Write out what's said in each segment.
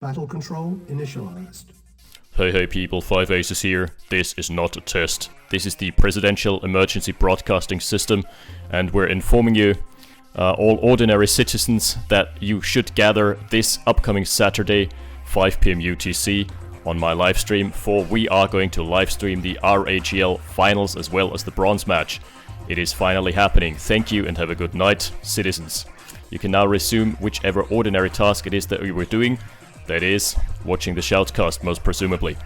Battle control initialized. Hey people, 5 Aces here. This is not a test. This is the Presidential Emergency Broadcasting System, and we're informing you, all ordinary citizens, that you should gather this upcoming Saturday, 5 PM UTC, on my livestream, for we are going to livestream the RAGL finals as well as the bronze match. It is finally happening. Thank you and have a good night, citizens. You can now resume whichever ordinary task it is that we were doing. That is, watching the Shoutcast, most presumably.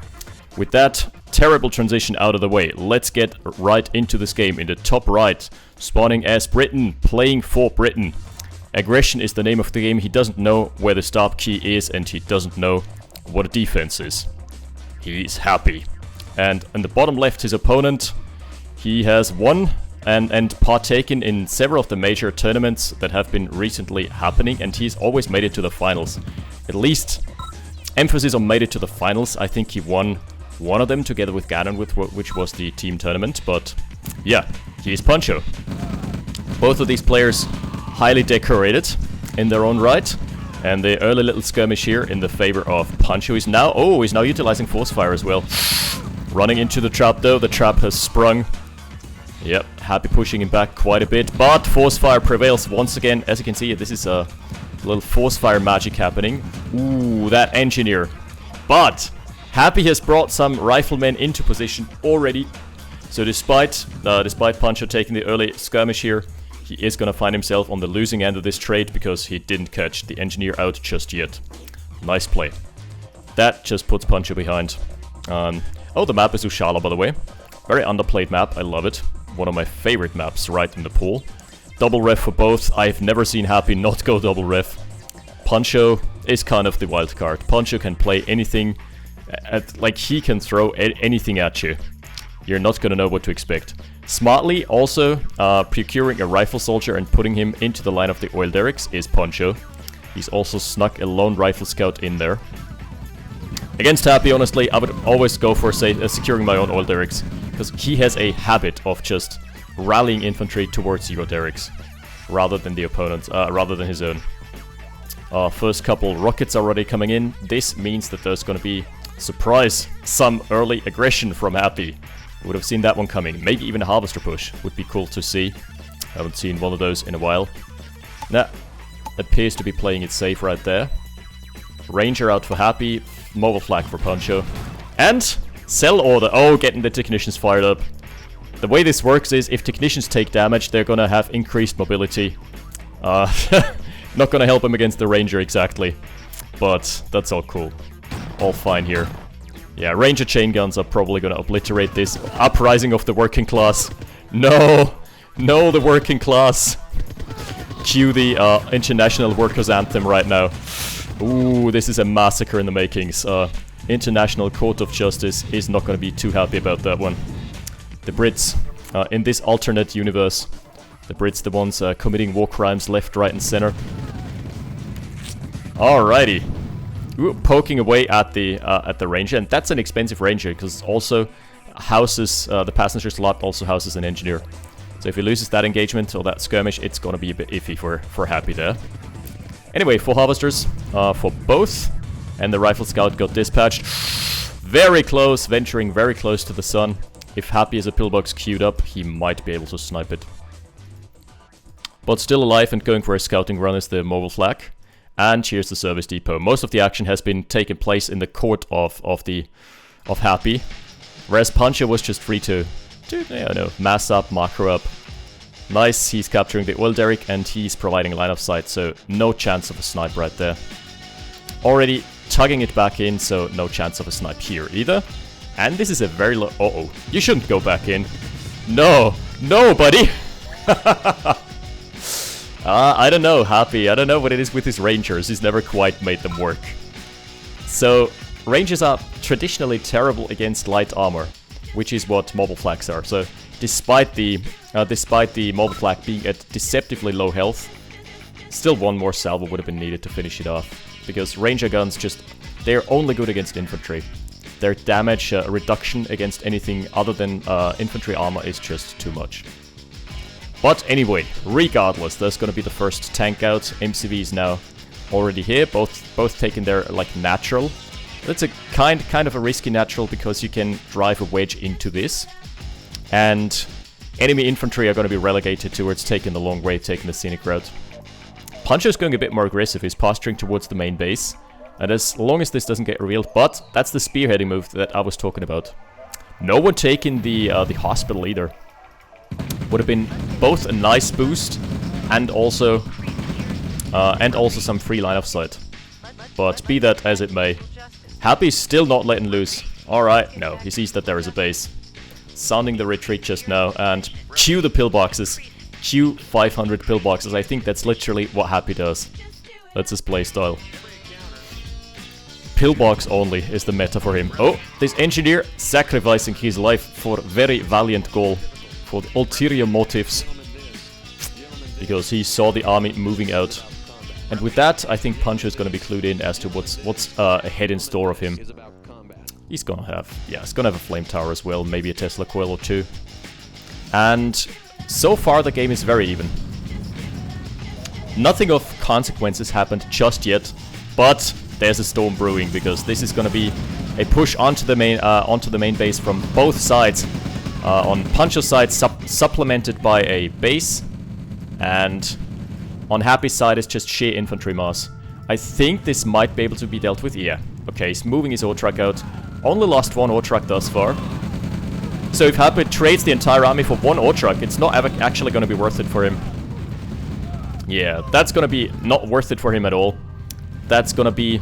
With that terrible transition out of the way, let's get right into this game. In the top right, spawning as Britain, playing for Britain. Aggression is the name of the game. He doesn't know where the stop key is, and he doesn't know what a defense is. He's happy. And in the bottom left, his opponent, he has won and partaken in several of the major tournaments that have been recently happening, and he's always made it to the finals. At least, emphasis on made it to the finals. I think he won one of them together with Ganon, which was the team tournament, but yeah, he's Punsho. Both of these players highly decorated in their own right, and the early little skirmish here in the favor of Punsho is now, he's now utilizing Force Fire as well. Running into the trap though, the trap has sprung. Yep, Happy pushing him back quite a bit, but Force Fire prevails once again. As you can see, this is a little Force Fire magic happening. Ooh, that Engineer. But Happy has brought some Riflemen into position already. So despite Punsho taking the early skirmish here, he is going to find himself on the losing end of this trade because he didn't catch the Engineer out just yet. Nice play. That just puts Punsho behind. The map is Ushala, by the way. Very underplayed map, I love it. One of my favorite maps right in the pool. Double ref for both. I've never seen Happy not go double ref. Punsho is kind of the wild card. Punsho can play anything, he can throw anything at you. You're not gonna know what to expect. Smartly also procuring a rifle soldier and putting him into the line of the oil derricks is Punsho. He's also snuck a lone rifle scout in there. Against Happy, honestly, I would always go for securing my own oil derricks, because he has a habit of just rallying infantry towards your derricks, rather than the opponent's, rather than his own. First couple rockets already coming in. This means that there's going to be, surprise, some early aggression from Happy. Would have seen that one coming. Maybe even a harvester push would be cool to see. Haven't seen one of those in a while. Nah, appears to be playing it safe right there. Ranger out for Happy, mobile flag for Punsho, and Cell Order. Oh, getting the technicians fired up. The way this works is, if technicians take damage, they're gonna have increased mobility. Not gonna help him against the Ranger exactly, but that's all cool. All fine here. Yeah, Ranger chain guns are probably gonna obliterate this. Uprising of the working class. No, the working class. Cue the International Workers' Anthem right now. Ooh, this is a massacre in the makings. International Court of Justice is not going to be too happy about that one. The Brits, in this alternate universe, the Brits, the ones committing war crimes left, right, and center. Alrighty. Ooh, poking away at the Ranger, and that's an expensive Ranger because it also houses the passenger slot, also houses an Engineer. So if he loses that engagement or that skirmish, it's going to be a bit iffy for Happy there. Anyway, 4 harvesters for both, and the rifle scout got dispatched. Very close, venturing very close to the sun. If Happy has a pillbox queued up, he might be able to snipe it. But still alive and going for a scouting run is the mobile flag. And here's the service depot. Most of the action has been taking place in the court of Happy, whereas Punsho was just free to mass up, macro up. Nice, he's capturing the oil derrick and he's providing line of sight, so no chance of a snipe right there. Already tugging it back in, so no chance of a snipe here either. And this is a very low... Uh-oh, you shouldn't go back in. No, buddy! I don't know, Happy. I don't know what it is with his Rangers. He's never quite made them work. So, Rangers are traditionally terrible against light armor, which is what mobile flags are. So, despite the mobile flag being at deceptively low health, still one more salvo would have been needed to finish it off. Because Ranger guns they're only good against infantry. Their damage reduction against anything other than infantry armor is just too much. But anyway, regardless, there's gonna be the first tank out. MCV is now already here, both taking their like natural. That's a kind of a risky natural because you can drive a wedge into this, and enemy infantry are going to be relegated towards taking the long way, taking the scenic route. Punsho's going a bit more aggressive. He's posturing towards the main base, and as long as this doesn't get revealed, but that's the spearheading move that I was talking about. No one taking the hospital either. Would have been both a nice boost and also some free line of sight. But be that as it may, Happy's still not letting loose. Alright, no, he sees that there is a base. Sounding the retreat just now, and cue the pillboxes. Cue 500 pillboxes. I think that's literally what Happy does. That's his playstyle. Pillbox only is the meta for him. Oh, this engineer sacrificing his life for very valiant goal. For ulterior motives. Because he saw the army moving out. And with that, I think Punsho is going to be clued in as to what's ahead in store of him. He's gonna have, yeah, he's gonna have a flame tower as well, maybe a Tesla coil or two. And so far the game is very even. Nothing of consequences happened just yet, but there's a storm brewing because this is gonna be a push onto the main base from both sides. On Punsho's side, supplemented by a base, and on Happy's side is just sheer infantry mass. I think this might be able to be dealt with. Yeah. Okay, he's moving his ore truck out. Only lost one ore truck thus far. So if Happy trades the entire army for one ore truck, it's not ever actually going to be worth it for him. Yeah, that's going to be not worth it for him at all. That's going to be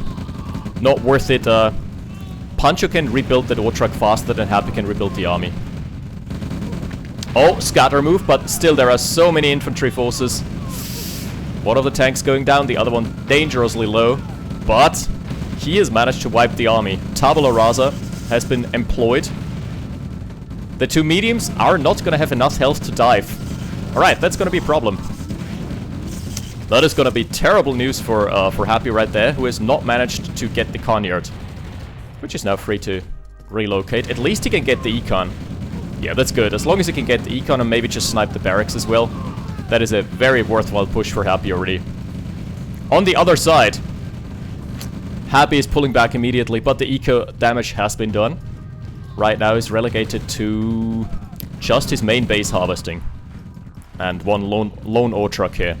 not worth it. Punsho can rebuild that ore truck faster than Happy can rebuild the army. Oh, scatter move, but still there are so many infantry forces. One of the tanks going down, the other one dangerously low. But he has managed to wipe the army. Tabula rasa has been employed. The two mediums are not going to have enough health to dive. Alright, that's going to be a problem. That is going to be terrible news for Happy right there, who has not managed to get the Conyard. Which is now free to relocate. At least he can get the econ. Yeah, that's good. As long as he can get the econ and maybe just snipe the barracks as well. That is a very worthwhile push for Happy already. On the other side, Happy is pulling back immediately, but the eco damage has been done. Right now he's relegated to just his main base harvesting. And one lone ore truck here.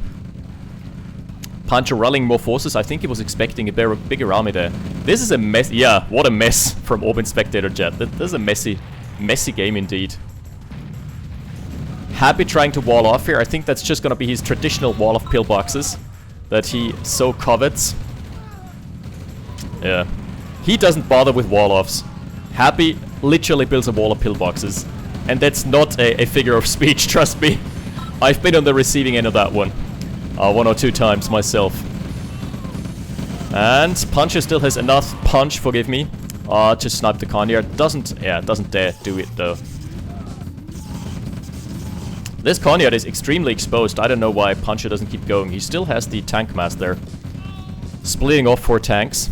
Punsho rallying more forces. I think he was expecting a bigger army there. This is a mess. Yeah, what a mess from Open Spectator Jet. This is a messy game indeed. Happy trying to wall off here. I think that's just gonna be his traditional wall of pillboxes that he so covets. Yeah. He doesn't bother with wall offs. Happy literally builds a wall of pillboxes. And that's not a figure of speech, trust me. I've been on the receiving end of that one. One or two times myself. And Punsho still has enough punch, forgive me, to snipe the Conyard. Doesn't dare do it though. This Conyard is extremely exposed. I don't know why Punsho doesn't keep going. He still has the tank mass there. Splitting off 4 tanks.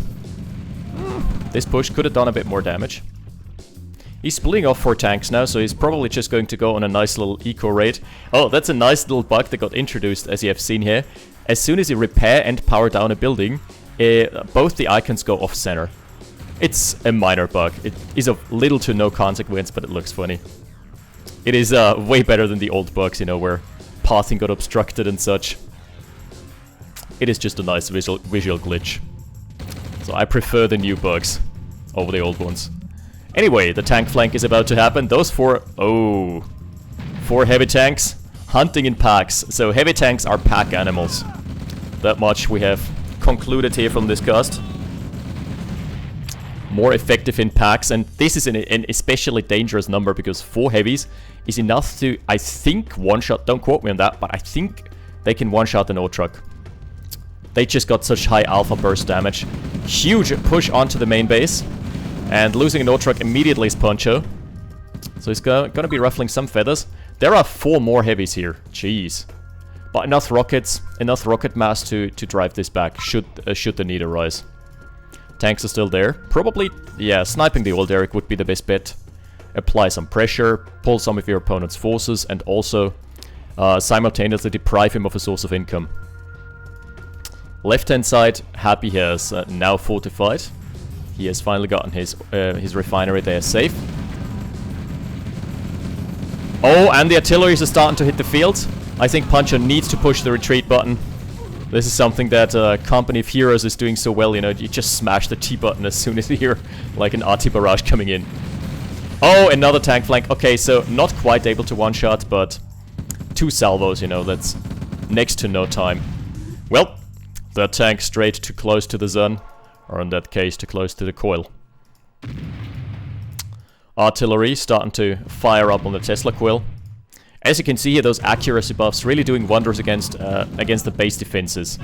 This push could have done a bit more damage. He's splitting off 4 tanks now, so he's probably just going to go on a nice little eco raid. Oh, that's a nice little bug that got introduced, as you have seen here. As soon as you repair and power down a building, both the icons go off-center. It's a minor bug. It is of little to no consequence, but it looks funny. It is way better than the old bugs, you know, where pathing got obstructed and such. It is just a nice visual glitch. So I prefer the new bugs over the old ones. Anyway, the tank flank is about to happen. Those 4 heavy tanks hunting in packs. So heavy tanks are pack animals. That much we have concluded here from this cast. More effective in packs, and this is an especially dangerous number because 4 heavies is enough to, I think, one-shot, don't quote me on that, but I think they can one-shot an ore truck. They just got such high alpha burst damage. Huge push onto the main base, and losing an ore truck immediately is Punsho. So he's gonna be ruffling some feathers. There are 4 more heavies here, jeez. But enough rockets, enough rocket mass to drive this back, should the need arise. Tanks are still there. Probably, yeah, sniping the old Derrick would be the best bet. Apply some pressure, pull some of your opponent's forces, and also simultaneously deprive him of a source of income. Left-hand side, Happy has now fortified. He has finally gotten his refinery there safe. Oh, and the artilleries are starting to hit the field. I think Punsho needs to push the retreat button. This is something that Company of Heroes is doing so well, you know, you just smash the T button as soon as you hear like an arty barrage coming in. Oh, another tank flank. Okay, so not quite able to one-shot, but 2 salvos, you know, that's next to no time. Well, that tank straight too close to the Zun, or in that case, too close to the coil. Artillery starting to fire up on the Tesla coil. As you can see here, those accuracy buffs really doing wonders against the base defenses.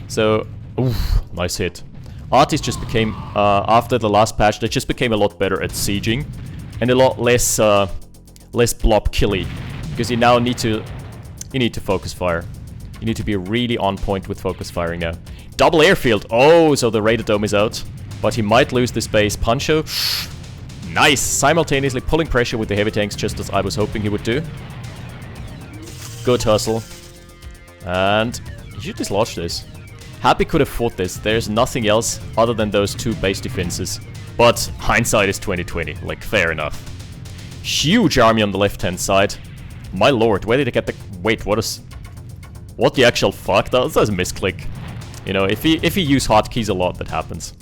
So, oof, nice hit. Artis just became, after the last patch, they just became a lot better at sieging. And a lot less, less blob killy. Because you now need to focus fire. You need to be really on point with focus firing now. Double airfield! Oh, so the Raider Dome is out. But he might lose this base. Punsho, nice! Simultaneously pulling pressure with the heavy tanks, just as I was hoping he would do. Good hustle. And he should dislodge this. Happy could have fought this. There's nothing else other than those 2 base defenses. But hindsight is 2020. Like, fair enough. Huge army on the left-hand side. My lord, where did I get the... Wait, what the actual fuck? That's a misclick. You know, if you use hotkeys a lot, that happens.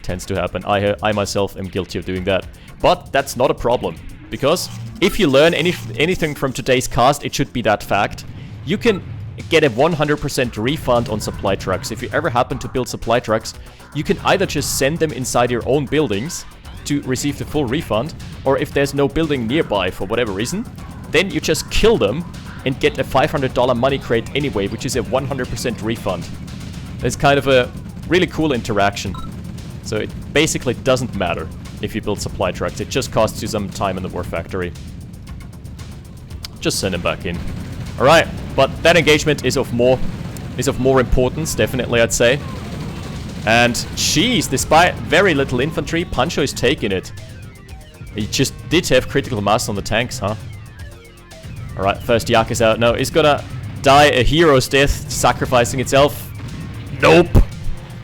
Tends to happen. I myself am guilty of doing that. But that's not a problem. Because if you learn anything from today's cast, it should be that fact. You can get a 100% refund on supply trucks. If you ever happen to build supply trucks, you can either just send them inside your own buildings to receive the full refund, or if there's no building nearby for whatever reason, then you just kill them and get a $500 money crate anyway, which is a 100% refund. It's kind of a really cool interaction. So it basically doesn't matter if you build supply trucks. It just costs you some time in the war factory. Just send them back in. Alright, but that engagement is of more importance, definitely, I'd say. And jeez, despite very little infantry, Punsho is taking it. He just did have critical mass on the tanks, huh? Alright, first Yak is out. No, he's gonna die a hero's death, sacrificing itself. Nope!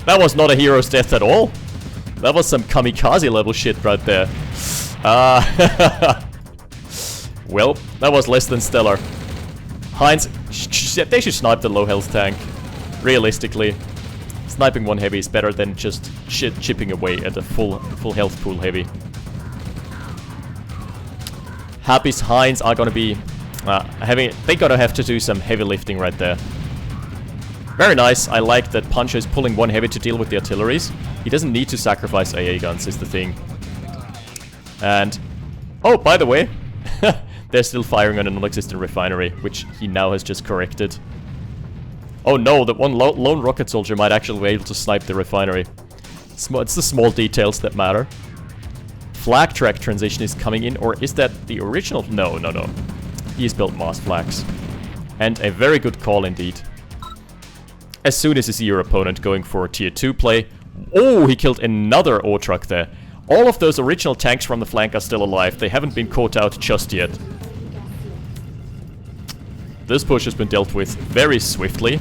That was not a hero's death at all. That was some kamikaze level shit right there. Well, that was less than stellar. Heinz, they should snipe the low health tank. Realistically. Sniping one heavy is better than just chipping away at a full health pool heavy. Happy's Heinz are gonna be they gotta have to do some heavy lifting right there. Very nice. I like that Punsho is pulling one heavy to deal with the artilleries. He doesn't need to sacrifice AA guns, is the thing. And oh, by the way, they're still firing on a non-existent refinery, which he now has just corrected. Oh no, that one lone rocket soldier might actually be able to snipe the refinery. It's the small details that matter. Flag track transition is coming in, or is that the original? No. He's built mass flags. And a very good call indeed. As soon as you see your opponent going for a tier 2 play... Oh, he killed another ore truck there. All of those original tanks from the flank are still alive. They haven't been caught out just yet. This push has been dealt with very swiftly.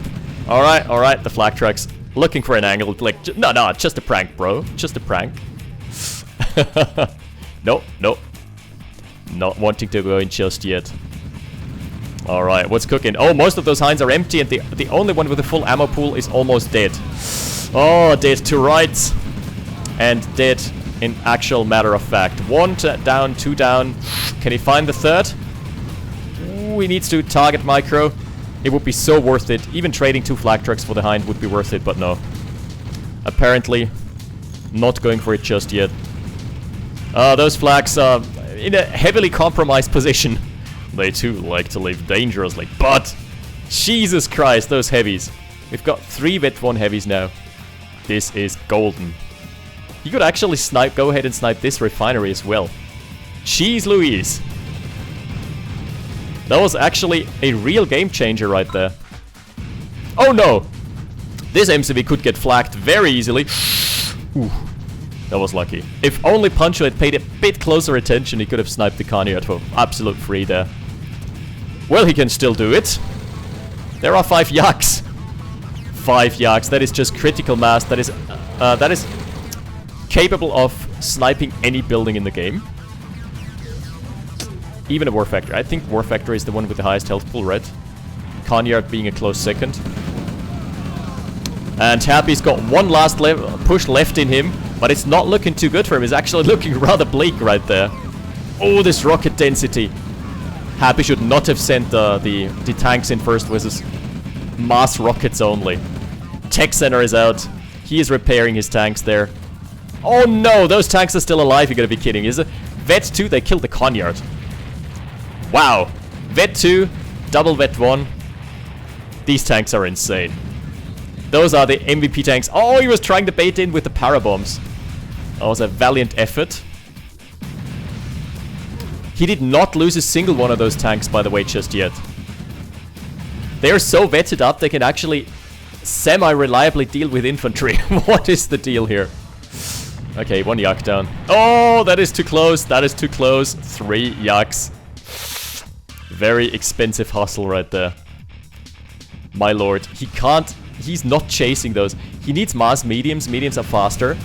Alright, the flak trucks looking for an angle. Like, no, just a prank, bro. Just a prank. No. Not wanting to go in just yet. Alright, what's cooking? Oh, most of those Hinds are empty, and the only one with a full ammo pool is almost dead. Oh, dead to right. And dead in actual matter of fact. 1 down, 2 down. Can he find the third? Ooh, he needs to target micro. It would be so worth it. Even trading 2 flak trucks for the Hind would be worth it, but no. Apparently, not going for it just yet. Those flags are in a heavily compromised position. They too like to live dangerously, but Jesus Christ, those heavies. We've got 3 Vet1 heavies now. This is golden. You could actually go ahead and snipe this refinery as well. Jeez Louise. That was actually a real game changer right there. Oh no! This MCV could get flagged very easily. Ooh, that was lucky. If only Punsho had paid a bit closer attention, he could have sniped the Carniot for absolute free there. Well, he can still do it. There are 5 Yaks. 5 Yaks. That is just critical mass. That is capable of sniping any building in the game. Even a War Factory. I think War Factory is the one with the highest health pool, right? Conyard being a close second. And Happy's got one last push left in him, but it's not looking too good for him. It's actually looking rather bleak right there. Oh, this rocket density. Happy should not have sent the tanks in first with his mass rockets only. Tech Center is out. He is repairing his tanks there. Oh no, those tanks are still alive. You're gonna be kidding. Is it? Vet 2, they killed the Conyard. Wow. Vet 2, double Vet 1. These tanks are insane. Those are the MVP tanks. Oh, he was trying to bait in with the parabombs. That was a valiant effort. He did not lose a single one of those tanks, by the way, just yet. They are so vetted up, they can actually semi-reliably deal with infantry. What is the deal here? Okay, 1 Yak down. Oh, that is too close. That is too close. 3 Yaks. Very expensive hustle right there. My lord. He can't... He's not chasing those. He needs mass mediums. Mediums are faster.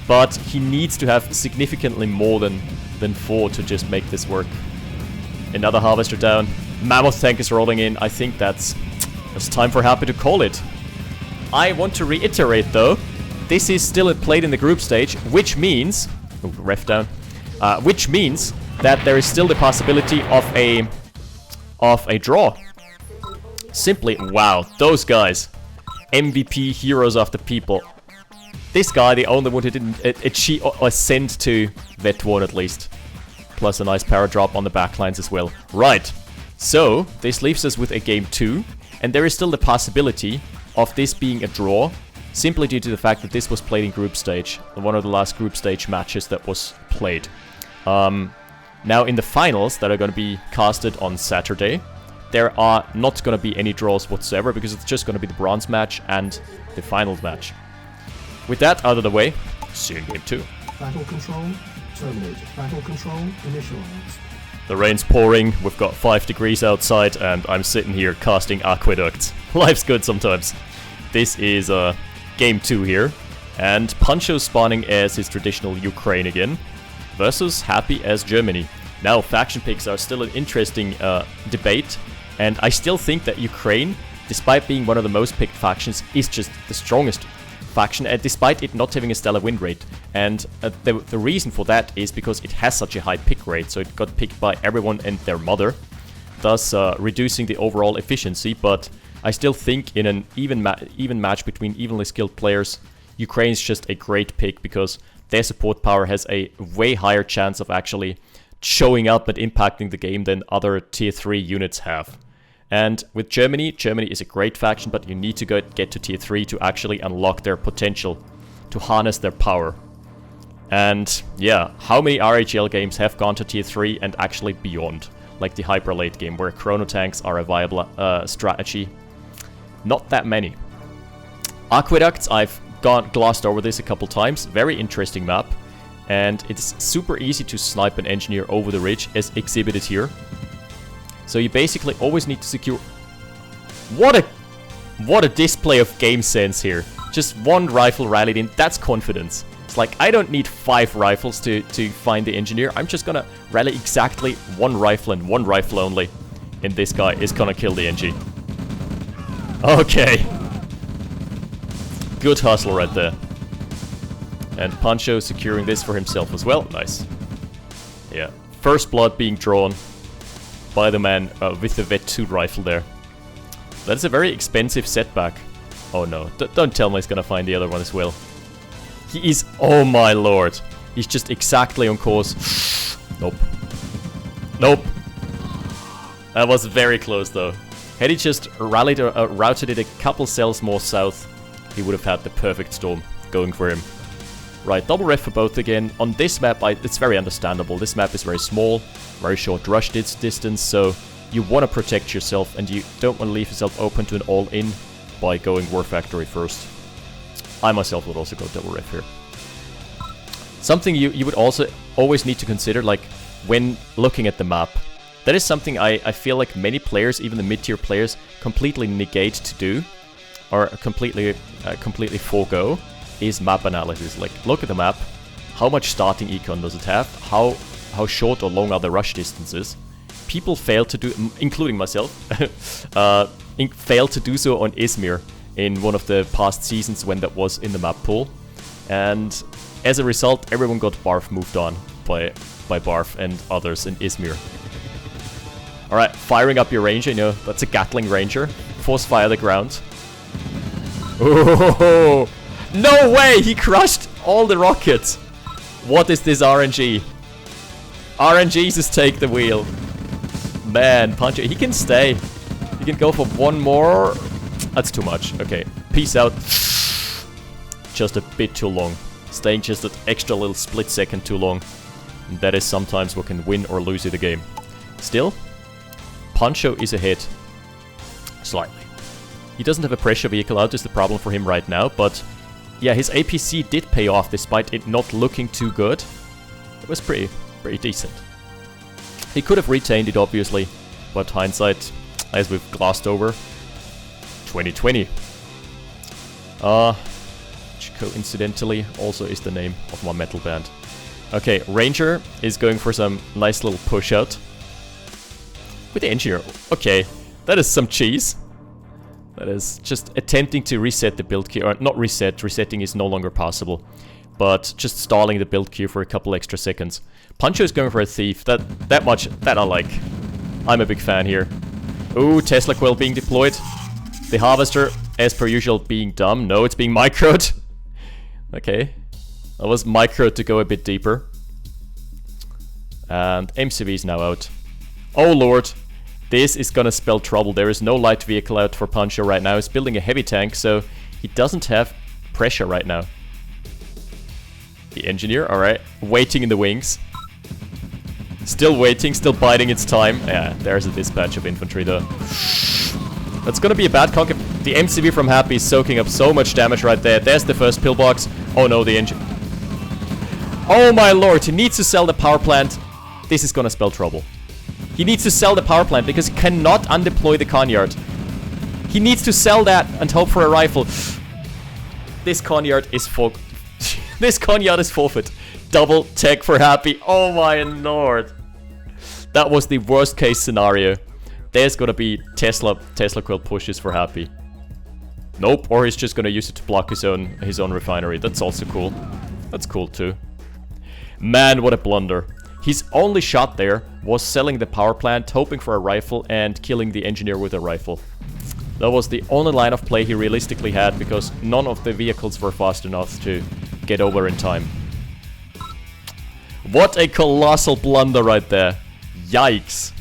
But he needs to have significantly more than 4 to just make this work. Another harvester down. Mammoth tank is rolling in. I think it's time for Happy to call it. I want to reiterate though, this is still played in the group stage, which means... Ooh, ref down. Which means that there is still the possibility of a draw. Simply, wow, those guys. MVP heroes of the people. This guy, the only one who didn't ascend to Vet 1 at least. Plus a nice power drop on the backlines as well. Right, so this leaves us with a game 2. And there is still the possibility of this being a draw. Simply due to the fact that this was played in group stage. One of the last group stage matches that was played. Now in the finals that are going to be casted on Saturday, there are not going to be any draws whatsoever because it's just going to be the bronze match and the finals match. With that out of the way, see you in game 2. Battle control terminated. Battle control initialized. The rain's pouring, we've got 5 degrees outside, and I'm sitting here casting aqueducts. Life's good sometimes. This is game 2 here, and Punsho spawning as his traditional Ukraine again, versus Happy as Germany. Now, faction picks are still an interesting debate, and I still think that Ukraine, despite being one of the most picked factions, is just the strongest faction, despite it not having a stellar win rate. And the reason for that is because it has such a high pick rate, so it got picked by everyone and their mother, thus reducing the overall efficiency. But I still think in an even match between evenly skilled players, Ukraine is just a great pick because their support power has a way higher chance of actually showing up and impacting the game than other tier 3 units have. And with Germany is a great faction, but you need to get to tier 3 to actually unlock their potential, to harness their power. And yeah, how many RHL games have gone to tier 3 and actually beyond? Like the hyper late game, where chrono tanks are a viable strategy. Not that many. Aqueducts, I've glossed over this a couple times. Very interesting map. And it's super easy to snipe an engineer over the ridge, as exhibited here. So you basically always need to secure... What a display of game sense here. Just 1 rifle rallied in, that's confidence. It's like, I don't need 5 rifles to find the engineer. I'm just gonna rally exactly 1 rifle and 1 rifle only. And this guy is gonna kill the NG. Okay. Good hustle right there. And Punsho securing this for himself as well. Nice. Yeah. First blood being drawn by the man with the Vet 2 rifle there. That is a very expensive setback. Oh no. Don't tell me he's gonna find the other one as well. He is... Oh my lord. He's just exactly on course. Nope. Nope. That was very close though. Had he just routed it a couple cells more south, he would have had the perfect storm going for him. Right, double ref for both again. On this map, it's very understandable. This map is very small, very short rush distance, so you want to protect yourself and you don't want to leave yourself open to an all-in by going War Factory first. I myself would also go double ref here. Something you would also always need to consider, like, when looking at the map. That is something I feel like many players, even the mid-tier players, completely negate to do. or completely forego is map analysis. Like, look at the map. How much starting econ does it have? How short or long are the rush distances? People fail to do, including myself, fail to do so on Izmir in one of the past seasons when that was in the map pool. And as a result, everyone got Barf moved on by Barf and others in Izmir. Alright, firing up your ranger, you know, that's a Gatling ranger. Force fire the ground. Oh, no way! He crushed all the rockets! What is this RNG? RNG just take the wheel. Man, Punsho, he can stay. He can go for one more. That's too much. Okay, peace out. Just a bit too long. Staying just an extra little split second too long. And that is sometimes what can win or lose you the game. Still, Punsho is ahead. Slightly. He doesn't have a pressure vehicle out, is the problem for him right now, but yeah, his APC did pay off despite it not looking too good. It was pretty decent. He could have retained it, obviously, but hindsight, as we've glossed over, 2020. Which coincidentally also is the name of my metal band. Okay, Ranger is going for some nice little push out. With the engineer. Okay, that is some cheese. That is just attempting to reset the build queue, or not reset, resetting is no longer possible. But just stalling the build queue for a couple extra seconds. Punsho is going for a thief, that I like. I'm a big fan here. Ooh, Tesla coil being deployed. The harvester, as per usual, being dumb. No, it's being microed. Okay. That was microed to go a bit deeper. And MCV is now out. Oh lord. This is gonna spell trouble. There is no light vehicle out for Punsho right now. He's building a heavy tank, so he doesn't have pressure right now. The engineer, alright. Waiting in the wings. Still waiting, still biding its time. Yeah, there's a dispatch of infantry though. That's gonna be a bad conk. The MCV from Happy is soaking up so much damage right there. There's the first pillbox. Oh no, the engine. Oh my lord, he needs to sell the power plant. This is gonna spell trouble. He needs to sell the power plant because he cannot undeploy the Conyard. He needs to sell that and hope for a rifle. This Conyard is This Conyard is forfeit. Double tech for Happy. Oh my lord. That was the worst case scenario. There's gonna be Tesla coil pushes for Happy. Nope, or he's just gonna use it to block his own refinery. That's also cool. That's cool too. Man, what a blunder. His only shot there was selling the power plant, hoping for a rifle, and killing the engineer with a rifle. That was the only line of play he realistically had, because none of the vehicles were fast enough to get over in time. What a colossal blunder right there. Yikes.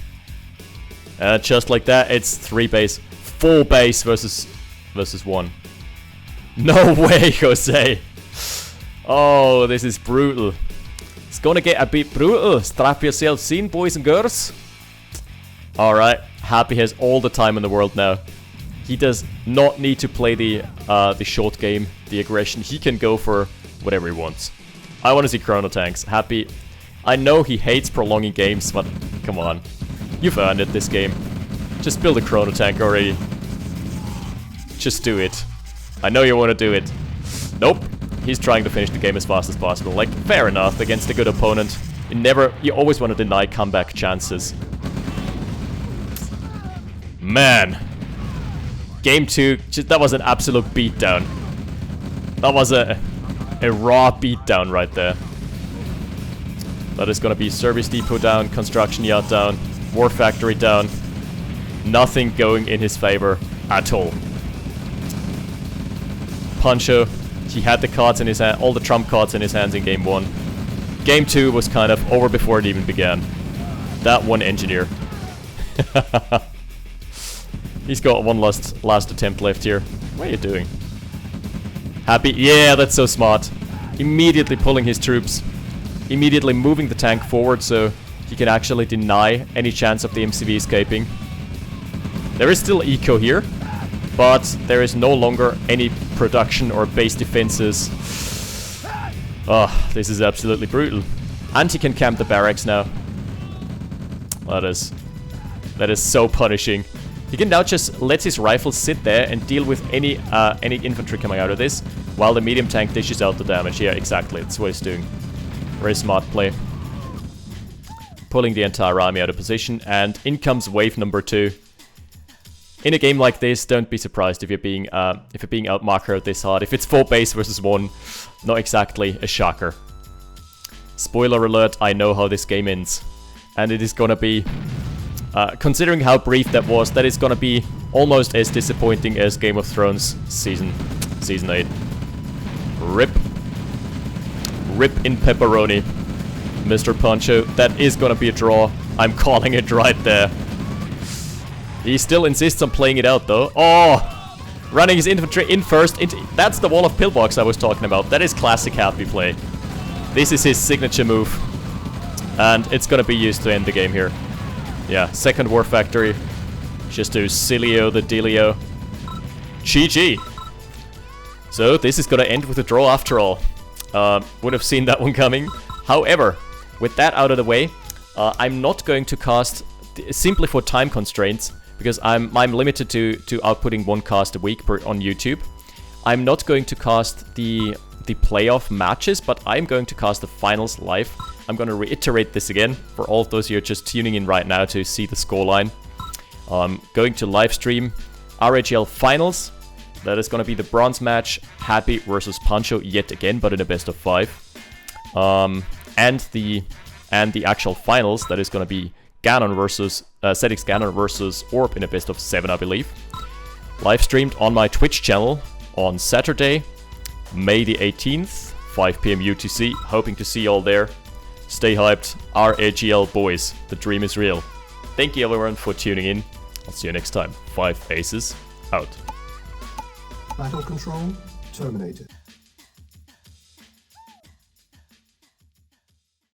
Just like that, it's 4 base versus 1. No way, Jose. Oh, this is brutal. It's gonna get a bit brutal. Strap yourselves in, boys and girls. Alright, Happy has all the time in the world now. He does not need to play the short game, the aggression. He can go for whatever he wants. I want to see chrono tanks. Happy. I know he hates prolonging games, but come on. You've earned it this game. Just build a chrono tank already. Just do it. I know you want to do it. Nope. He's trying to finish the game as fast as possible. Like, fair enough, against a good opponent. You always want to deny comeback chances. Man. Game 2, that was an absolute beatdown. That was a raw beatdown right there. That is gonna be service depot down, construction yard down, war factory down. Nothing going in his favor at all. Punsho, he had the cards in his hand, all the trump cards in his hands in game 1. Game 2 was kind of over before it even began. That one engineer. He's got one last attempt left here. What are you doing? Happy? Yeah, that's so smart. Immediately pulling his troops. Immediately moving the tank forward so he can actually deny any chance of the MCV escaping. There is still eco here, but there is no longer any production or base defenses. Oh, this is absolutely brutal. And he can camp the barracks now. That is so punishing. He can now just let his rifle sit there and deal with any infantry coming out of this, while the medium tank dishes out the damage. Yeah, exactly. That's what he's doing. Very smart play. Pulling the entire army out of position, and in comes wave number 2. In a game like this, don't be surprised if you're being outmarkered this hard. If it's 4 base versus 1, not exactly a shocker. Spoiler alert, I know how this game ends. And it is gonna be, considering how brief that was, that is gonna be almost as disappointing as Game of Thrones Season 8. Rip. Rip in pepperoni, Mr. Punsho. That is gonna be a draw. I'm calling it right there. He still insists on playing it out, though. Oh! Running his infantry in first. That's the wall of pillbox I was talking about. That is classic happy play. This is his signature move. And it's gonna be used to end the game here. Yeah, second war factory. Just do Silio the Dealio. GG! So, this is gonna end with a draw after all. Would have seen that one coming. However, with that out of the way, I'm not going to cast, simply for time constraints, because I'm limited to outputting 1 cast a week on YouTube. I'm not going to cast the playoff matches, but I'm going to cast the finals live. I'm going to reiterate this again for all of those who are just tuning in right now to see the scoreline. I'm going to live stream RHL finals. That is going to be the bronze match, Happy versus Punsho yet again, but in a best of 5. And the actual finals, that is going to be Ganon versus Cedix Ganon versus Orb in a best of 7, I believe. Live streamed on my Twitch channel on Saturday, May the 18th, 5 PM UTC. Hoping to see you all there. Stay hyped, RAGL boys. The dream is real. Thank you everyone for tuning in. I'll see you next time. 5 Aces out. Battle control terminated.